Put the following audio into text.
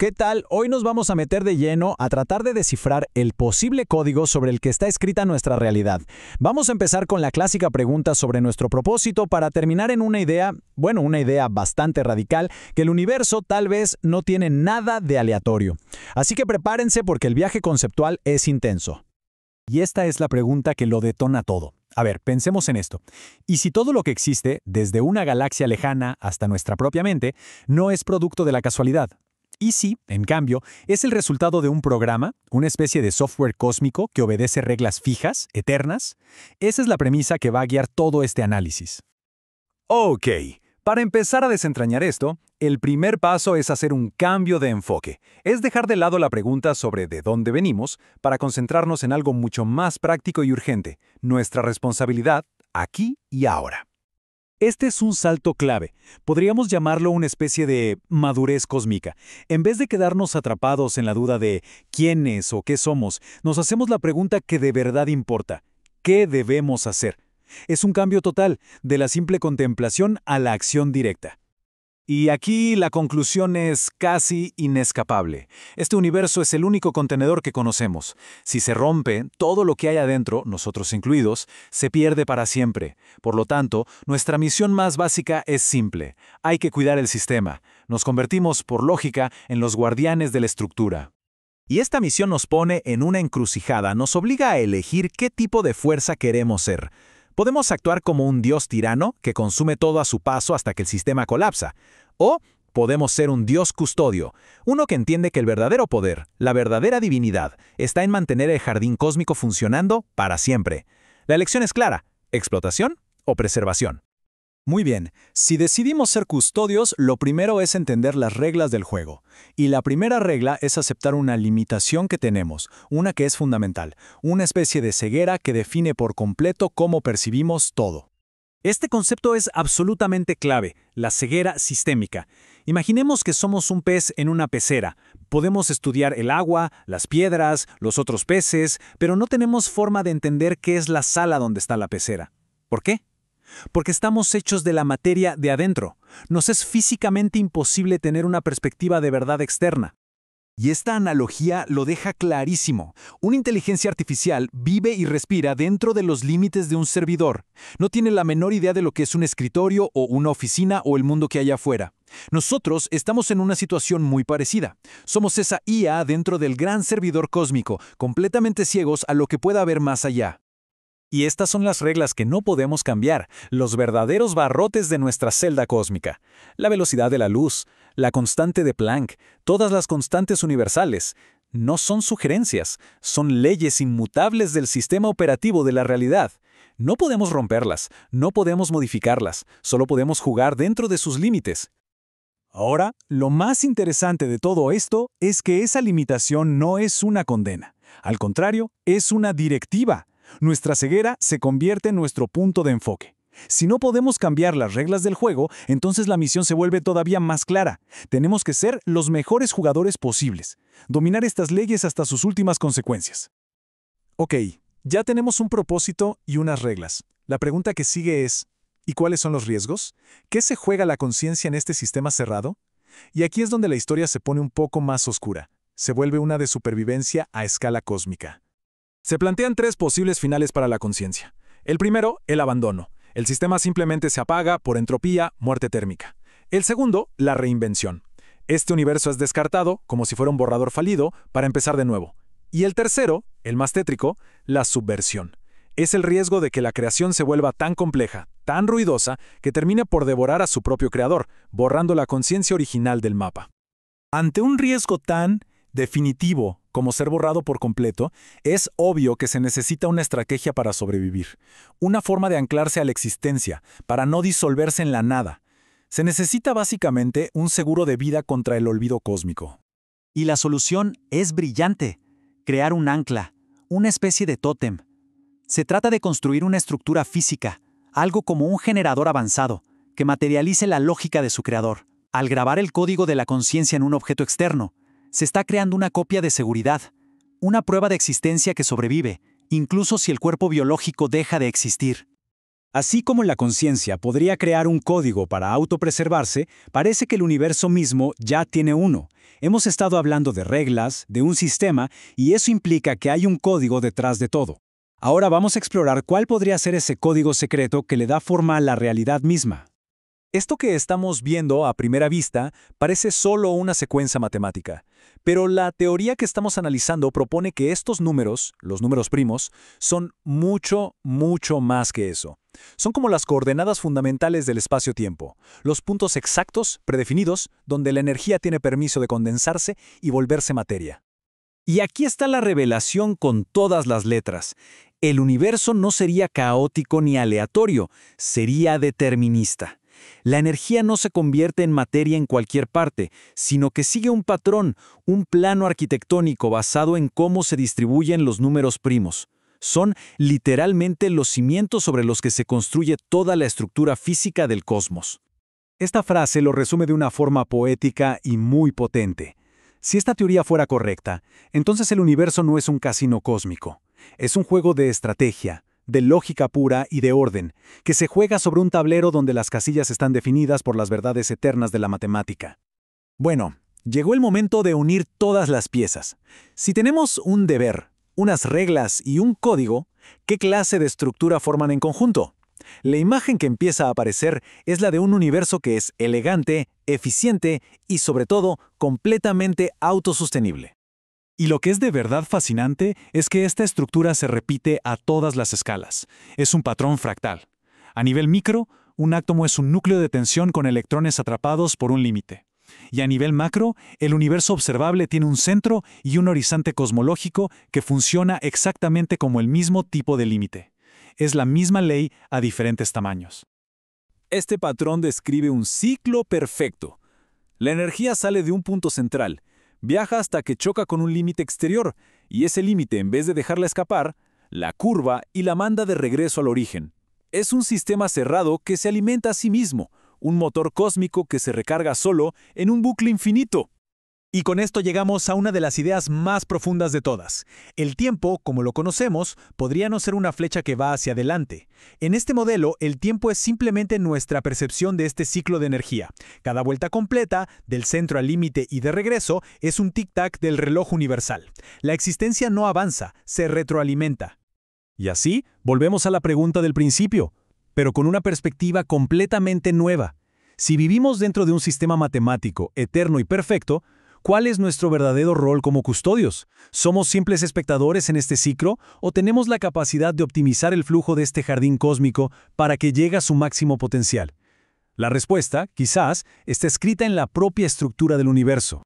¿Qué tal? Hoy nos vamos a meter de lleno a tratar de descifrar el posible código sobre el que está escrita nuestra realidad. Vamos a empezar con la clásica pregunta sobre nuestro propósito para terminar en una idea, una idea bastante radical, que el universo tal vez no tiene nada de aleatorio. Así que prepárense porque el viaje conceptual es intenso. Y esta es la pregunta que lo detona todo. A ver, pensemos en esto. ¿Y si todo lo que existe, desde una galaxia lejana hasta nuestra propia mente, no es producto de la casualidad? ¿Y si, en cambio, es el resultado de un programa, una especie de software cósmico que obedece reglas fijas, eternas? Esa es la premisa que va a guiar todo este análisis. Ok, para empezar a desentrañar esto, el primer paso es hacer un cambio de enfoque. Es dejar de lado la pregunta sobre de dónde venimos para concentrarnos en algo mucho más práctico y urgente, nuestra responsabilidad aquí y ahora. Este es un salto clave. Podríamos llamarlo una especie de madurez cósmica. En vez de quedarnos atrapados en la duda de quiénes o qué somos, nos hacemos la pregunta que de verdad importa. ¿Qué debemos hacer? Es un cambio total, de la simple contemplación a la acción directa. Y aquí la conclusión es casi inescapable. Este universo es el único contenedor que conocemos. Si se rompe, todo lo que hay adentro, nosotros incluidos, se pierde para siempre. Por lo tanto, nuestra misión más básica es simple. Hay que cuidar el sistema. Nos convertimos, por lógica, en los guardianes de la estructura. Y esta misión nos pone en una encrucijada, nos obliga a elegir qué tipo de fuerza queremos ser. Podemos actuar como un dios tirano que consume todo a su paso hasta que el sistema colapsa. O podemos ser un dios custodio, uno que entiende que el verdadero poder, la verdadera divinidad, está en mantener el jardín cósmico funcionando para siempre. La elección es clara: explotación o preservación. Muy bien, si decidimos ser custodios, lo primero es entender las reglas del juego. Y la primera regla es aceptar una limitación que tenemos, una que es fundamental, una especie de ceguera que define por completo cómo percibimos todo. Este concepto es absolutamente clave, la ceguera sistémica. Imaginemos que somos un pez en una pecera. Podemos estudiar el agua, las piedras, los otros peces, pero no tenemos forma de entender qué es la sala donde está la pecera. ¿Por qué? Porque estamos hechos de la materia de adentro. Nos es físicamente imposible tener una perspectiva de verdad externa. Y esta analogía lo deja clarísimo. Una inteligencia artificial vive y respira dentro de los límites de un servidor. No tiene la menor idea de lo que es un escritorio o una oficina o el mundo que hay afuera. Nosotros estamos en una situación muy parecida. Somos esa IA dentro del gran servidor cósmico, completamente ciegos a lo que pueda haber más allá. Y estas son las reglas que no podemos cambiar, los verdaderos barrotes de nuestra celda cósmica. La velocidad de la luz, la constante de Planck, todas las constantes universales. No son sugerencias, son leyes inmutables del sistema operativo de la realidad. No podemos romperlas, no podemos modificarlas, solo podemos jugar dentro de sus límites. Ahora, lo más interesante de todo esto es que esa limitación no es una condena. Al contrario, es una directiva. Nuestra ceguera se convierte en nuestro punto de enfoque. Si no podemos cambiar las reglas del juego, entonces la misión se vuelve todavía más clara. Tenemos que ser los mejores jugadores posibles. Dominar estas leyes hasta sus últimas consecuencias. Ok, ya tenemos un propósito y unas reglas. La pregunta que sigue es, ¿y cuáles son los riesgos? ¿Qué se juega la conciencia en este sistema cerrado? Y aquí es donde la historia se pone un poco más oscura. Se vuelve una de supervivencia a escala cósmica. Se plantean tres posibles finales para la conciencia. El primero, el abandono. El sistema simplemente se apaga por entropía, muerte térmica. El segundo, la reinvención. Este universo es descartado, como si fuera un borrador falido, para empezar de nuevo. Y el tercero, el más tétrico, la subversión. Es el riesgo de que la creación se vuelva tan compleja, tan ruidosa, que termine por devorar a su propio creador, borrando la conciencia original del mapa. Ante un riesgo tan definitivo como ser borrado por completo, es obvio que se necesita una estrategia para sobrevivir, una forma de anclarse a la existencia, para no disolverse en la nada. Se necesita básicamente un seguro de vida contra el olvido cósmico. Y la solución es brillante: crear un ancla, una especie de tótem. Se trata de construir una estructura física, algo como un generador avanzado, que materialice la lógica de su creador. Al grabar el código de la conciencia en un objeto externo, se está creando una copia de seguridad, una prueba de existencia que sobrevive, incluso si el cuerpo biológico deja de existir. Así como la conciencia podría crear un código para autopreservarse, parece que el universo mismo ya tiene uno. Hemos estado hablando de reglas, de un sistema, y eso implica que hay un código detrás de todo. Ahora vamos a explorar cuál podría ser ese código secreto que le da forma a la realidad misma. Esto que estamos viendo a primera vista parece solo una secuencia matemática, pero la teoría que estamos analizando propone que estos números, los números primos, son mucho, mucho más que eso. Son como las coordenadas fundamentales del espacio-tiempo, los puntos exactos, predefinidos, donde la energía tiene permiso de condensarse y volverse materia. Y aquí está la revelación con todas las letras. El universo no sería caótico ni aleatorio, sería determinista. La energía no se convierte en materia en cualquier parte, sino que sigue un patrón, un plano arquitectónico basado en cómo se distribuyen los números primos. Son literalmente los cimientos sobre los que se construye toda la estructura física del cosmos. Esta frase lo resume de una forma poética y muy potente. Si esta teoría fuera correcta, entonces el universo no es un casino cósmico. Es un juego de estrategia, de lógica pura y de orden, que se juega sobre un tablero donde las casillas están definidas por las verdades eternas de la matemática. Bueno, llegó el momento de unir todas las piezas. Si tenemos un deber, unas reglas y un código, ¿qué clase de estructura forman en conjunto? La imagen que empieza a aparecer es la de un universo que es elegante, eficiente y, sobre todo, completamente autosostenible. Y lo que es de verdad fascinante es que esta estructura se repite a todas las escalas. Es un patrón fractal. A nivel micro, un átomo es un núcleo de tensión con electrones atrapados por un límite. Y a nivel macro, el universo observable tiene un centro y un horizonte cosmológico que funciona exactamente como el mismo tipo de límite. Es la misma ley a diferentes tamaños. Este patrón describe un ciclo perfecto. La energía sale de un punto central, viaja hasta que choca con un límite exterior, y ese límite, en vez de dejarla escapar, la curva y la manda de regreso al origen. Es un sistema cerrado que se alimenta a sí mismo, un motor cósmico que se recarga solo en un bucle infinito. Y con esto llegamos a una de las ideas más profundas de todas. El tiempo, como lo conocemos, podría no ser una flecha que va hacia adelante. En este modelo, el tiempo es simplemente nuestra percepción de este ciclo de energía. Cada vuelta completa, del centro al límite y de regreso, es un tic-tac del reloj universal. La existencia no avanza, se retroalimenta. Y así, volvemos a la pregunta del principio, pero con una perspectiva completamente nueva. Si vivimos dentro de un sistema matemático eterno y perfecto, ¿cuál es nuestro verdadero rol como custodios? ¿Somos simples espectadores en este ciclo o tenemos la capacidad de optimizar el flujo de este jardín cósmico para que llegue a su máximo potencial? La respuesta, quizás, está escrita en la propia estructura del universo.